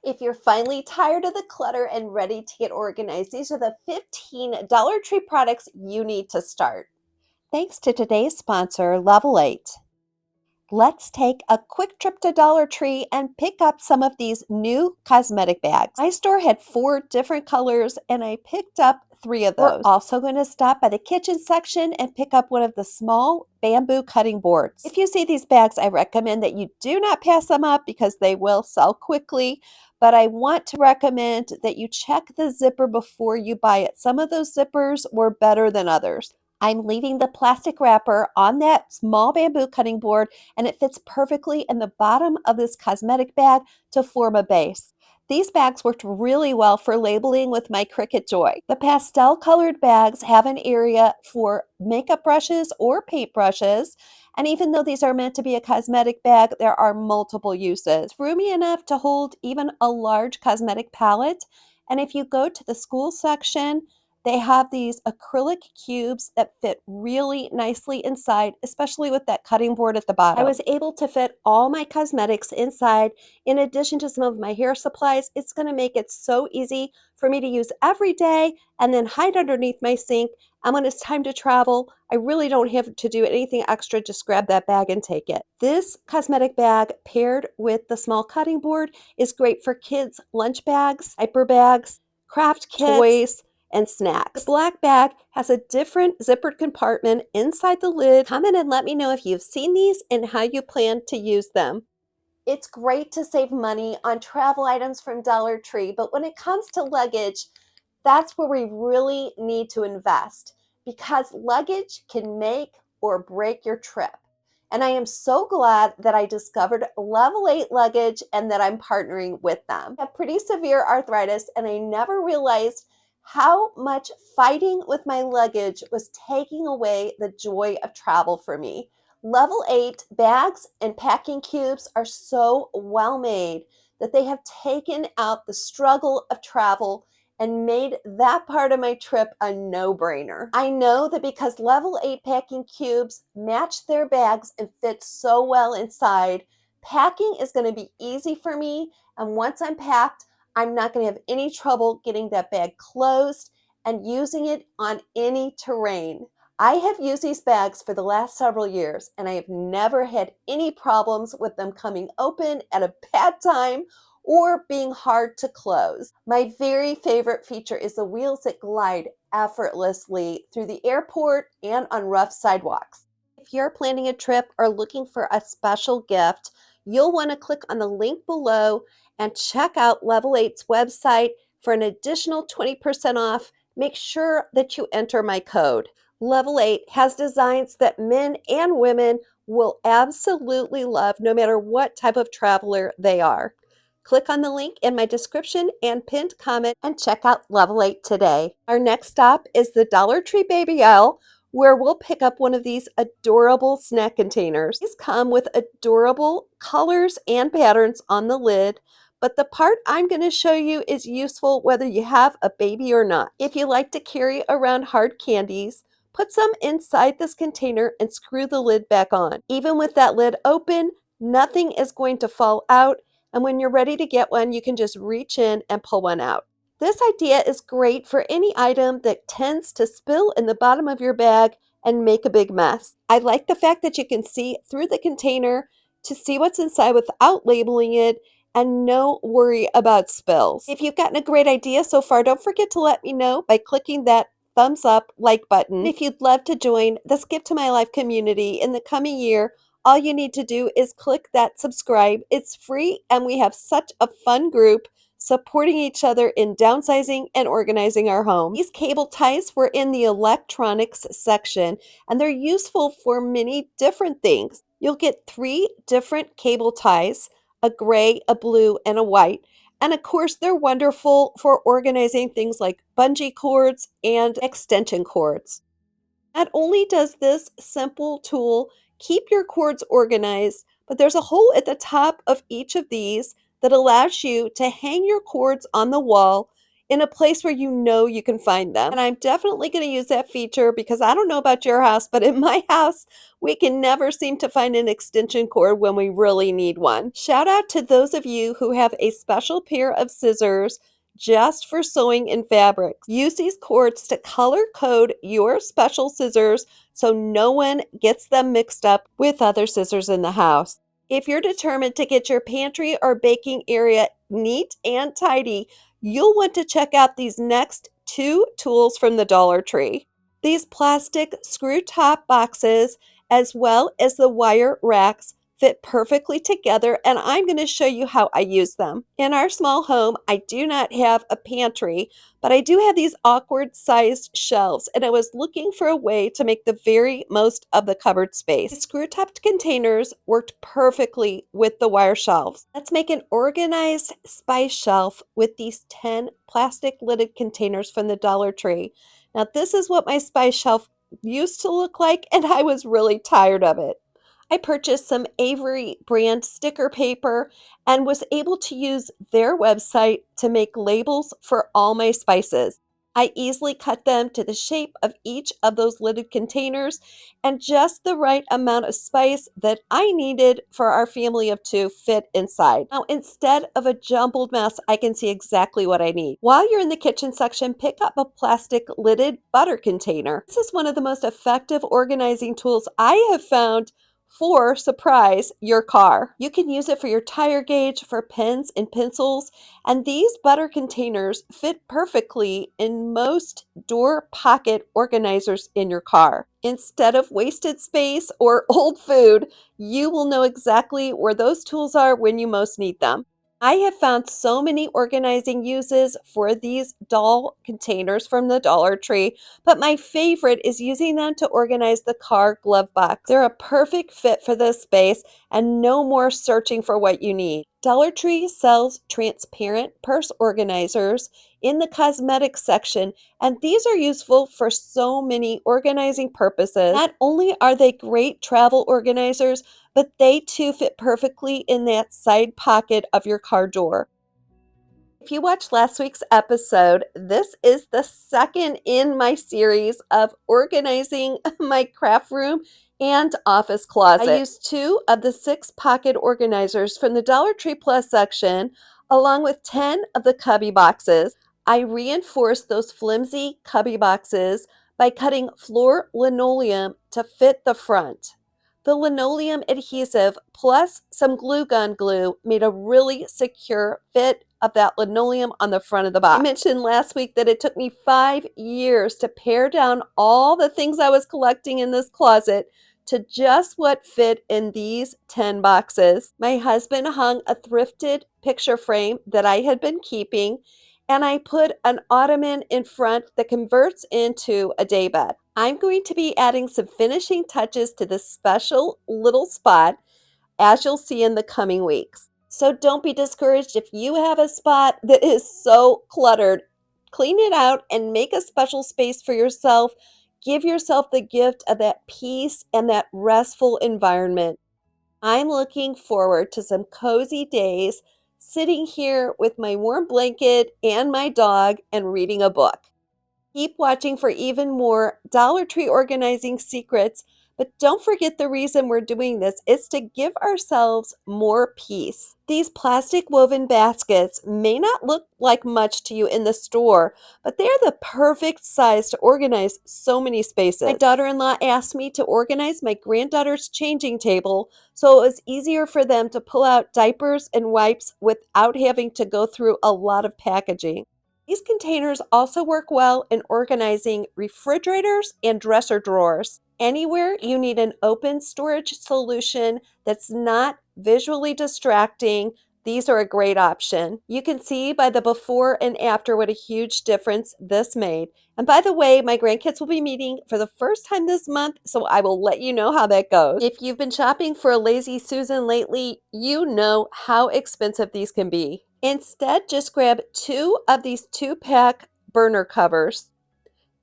If you're finally tired of the clutter and ready to get organized, these are the 15 Dollar Tree products you need to start. Thanks to today's sponsor, Level 8. Let's take a quick trip to Dollar Tree and pick up some of these new cosmetic bags. My store had 4 different colors and I picked up 3 of those. We're also going to stop by the kitchen section and pick up one of the small bamboo cutting boards. If you see these bags, I recommend that you do not pass them up because they will sell quickly, but I want to recommend that you check the zipper before you buy it. Some of those zippers were better than others. I'm leaving the plastic wrapper on that small bamboo cutting board, and it fits perfectly in the bottom of this cosmetic bag to form a base. These bags worked really well for labeling with my Cricut Joy. The pastel colored bags have an area for makeup brushes or paint brushes, and even though these are meant to be a cosmetic bag, there are multiple uses. It's roomy enough to hold even a large cosmetic palette, and if you go to the school section, they have these acrylic cubes that fit really nicely inside, especially with that cutting board at the bottom. I was able to fit all my cosmetics inside. In addition to some of my hair supplies, it's going to make it so easy for me to use every day and then hide underneath my sink. And when it's time to travel, I really don't have to do anything extra. Just grab that bag and take it. This cosmetic bag paired with the small cutting board is great for kids' lunch bags, diaper bags, craft kits, toys, and snacks. The black bag has a different zippered compartment inside the lid. Comment and let me know if you've seen these and how you plan to use them. It's great to save money on travel items from Dollar Tree, but when it comes to luggage, that's where we really need to invest because luggage can make or break your trip. And I am so glad that I discovered Level 8 Luggage and that I'm partnering with them. I have pretty severe arthritis and I never realized how much fighting with my luggage was taking away the joy of travel for me. Level 8 bags and packing cubes are so well made that they have taken out the struggle of travel and made that part of my trip a no-brainer. I know that because Level 8 packing cubes match their bags and fit so well inside, packing is going to be easy for me, and once I'm packed, I'm not going to have any trouble getting that bag closed and using it on any terrain. I have used these bags for the last several years and I have never had any problems with them coming open at a bad time or being hard to close. My very favorite feature is the wheels that glide effortlessly through the airport and on rough sidewalks. If you're planning a trip or looking for a special gift, you'll want to click on the link below and check out Level 8's website for an additional 20% off. Make sure that you enter my code. Level 8 has designs that men and women will absolutely love no matter what type of traveler they are. Click on the link in my description and pinned comment and check out Level 8 today. Our next stop is the Dollar Tree baby aisle, where we'll pick up one of these adorable snack containers. These come with adorable colors and patterns on the lid, but the part I'm going to show you is useful whether you have a baby or not. If you like to carry around hard candies, put some inside this container and screw the lid back on. Even with that lid open, nothing is going to fall out, and when you're ready to get one, you can just reach in and pull one out. This idea is great for any item that tends to spill in the bottom of your bag and make a big mess. I like the fact that you can see through the container to see what's inside without labeling it and no worry about spills. If you've gotten a great idea so far, don't forget to let me know by clicking that thumbs up like button. If you'd love to join the Skip to My Life community in the coming year, all you need to do is click that subscribe. It's free and we have such a fun group supporting each other in downsizing and organizing our home. These cable ties were in the electronics section and they're useful for many different things. You'll get 3 different cable ties, a gray, a blue, and a white. And of course, they're wonderful for organizing things like bungee cords and extension cords. Not only does this simple tool keep your cords organized, but there's a hole at the top of each of these that allows you to hang your cords on the wall in a place where you know you can find them. And I'm definitely going to use that feature because I don't know about your house, but in my house, we can never seem to find an extension cord when we really need one. Shout out to those of you who have a special pair of scissors just for sewing in fabrics. Use these cords to color code your special scissors so no one gets them mixed up with other scissors in the house. If you're determined to get your pantry or baking area neat and tidy, you'll want to check out these next two tools from the Dollar Tree. These plastic screw top boxes, as well as the wire racks, fit perfectly together, and I'm going to show you how I use them. In our small home, I do not have a pantry, but I do have these awkward sized shelves, and I was looking for a way to make the very most of the cupboard space. The screw-topped containers worked perfectly with the wire shelves. Let's make an organized spice shelf with these 10 plastic lidded containers from the Dollar Tree. Now, this is what my spice shelf used to look like, and I was really tired of it. I purchased some Avery brand sticker paper and was able to use their website to make labels for all my spices. I easily cut them to the shape of each of those lidded containers and just the right amount of spice that I needed for our family of two fit inside. Now, instead of a jumbled mess, I can see exactly what I need. While you're in the kitchen section, pick up a plastic lidded butter container. This is one of the most effective organizing tools I have found for surprise your car. You can use it for your tire gauge, for pens and pencils, and these butter containers fit perfectly in most door pocket organizers in your car. Instead of wasted space or old food, you will know exactly where those tools are when you most need them. I have found so many organizing uses for these doll containers from the Dollar Tree, but my favorite is using them to organize the car glove box. They're a perfect fit for this space and no more searching for what you need. Dollar Tree sells transparent purse organizers in the cosmetic section, and these are useful for so many organizing purposes. Not only are they great travel organizers, but they too fit perfectly in that side pocket of your car door. If you watched last week's episode, this is the second in my series of organizing my craft room and office closet. I used two of the 6 pocket organizers from the Dollar Tree Plus section, along with 10 of the cubby boxes. I reinforced those flimsy cubby boxes by cutting floor linoleum to fit the front. The linoleum adhesive plus some glue gun glue made a really secure fit of that linoleum on the front of the box. I mentioned last week that it took me 5 years to pare down all the things I was collecting in this closet to just what fit in these 10 boxes. My husband hung a thrifted picture frame that I had been keeping, and I put an ottoman in front that converts into a daybed. I'm going to be adding some finishing touches to this special little spot, as you'll see in the coming weeks. So don't be discouraged if you have a spot that is so cluttered. Clean it out and make a special space for yourself. Give yourself the gift of that peace and that restful environment. I'm looking forward to some cozy days sitting here with my warm blanket and my dog and reading a book. Keep watching for even more Dollar Tree organizing secrets, but don't forget the reason we're doing this is to give ourselves more peace. These plastic woven baskets may not look like much to you in the store, but they are the perfect size to organize so many spaces. My daughter-in-law asked me to organize my granddaughter's changing table so it was easier for them to pull out diapers and wipes without having to go through a lot of packaging. These containers also work well in organizing refrigerators and dresser drawers. Anywhere you need an open storage solution that's not visually distracting, these are a great option. You can see by the before and after what a huge difference this made. And by the way, my grandkids will be meeting for the first time this month, so I will let you know how that goes. If you've been shopping for a Lazy Susan lately, you know how expensive these can be. Instead, just grab 2 of these 2-pack burner covers.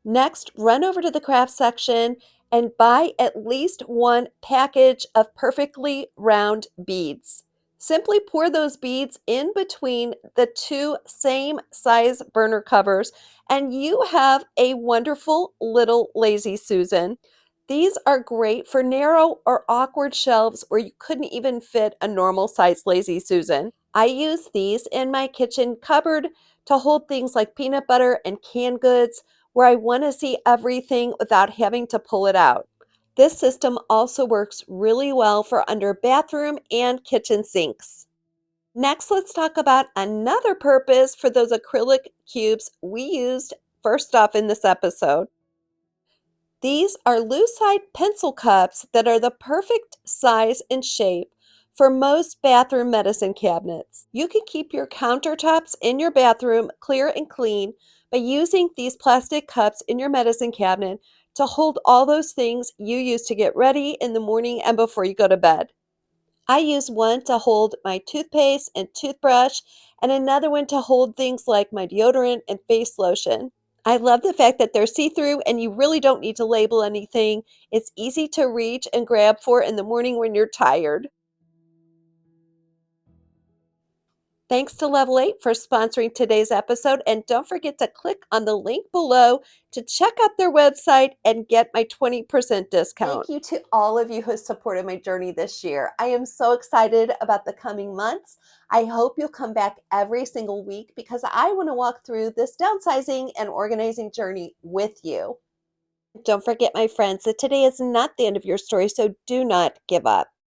Next, run over to the craft section and buy at least 1 package of perfectly round beads. Simply pour those beads in between the two same size burner covers, and you have a wonderful little Lazy Susan. These are great for narrow or awkward shelves where you couldn't even fit a normal size Lazy Susan. I use these in my kitchen cupboard to hold things like peanut butter and canned goods where I want to see everything without having to pull it out. This system also works really well for under bathroom and kitchen sinks. Next, let's talk about another purpose for those acrylic cubes we used first off in this episode. These are loose-side pencil cups that are the perfect size and shape for most bathroom medicine cabinets. You can keep your countertops in your bathroom clear and clean by using these plastic cups in your medicine cabinet to hold all those things you use to get ready in the morning and before you go to bed. I use one to hold my toothpaste and toothbrush, and another one to hold things like my deodorant and face lotion. I love the fact that they're see-through and you really don't need to label anything. It's easy to reach and grab for in the morning when you're tired. Thanks to Level 8 for sponsoring today's episode. And don't forget to click on the link below to check out their website and get my 20% discount. Thank you to all of you who supported my journey this year. I am so excited about the coming months. I hope you'll come back every single week because I want to walk through this downsizing and organizing journey with you. Don't forget, my friends, that today is not the end of your story, so do not give up.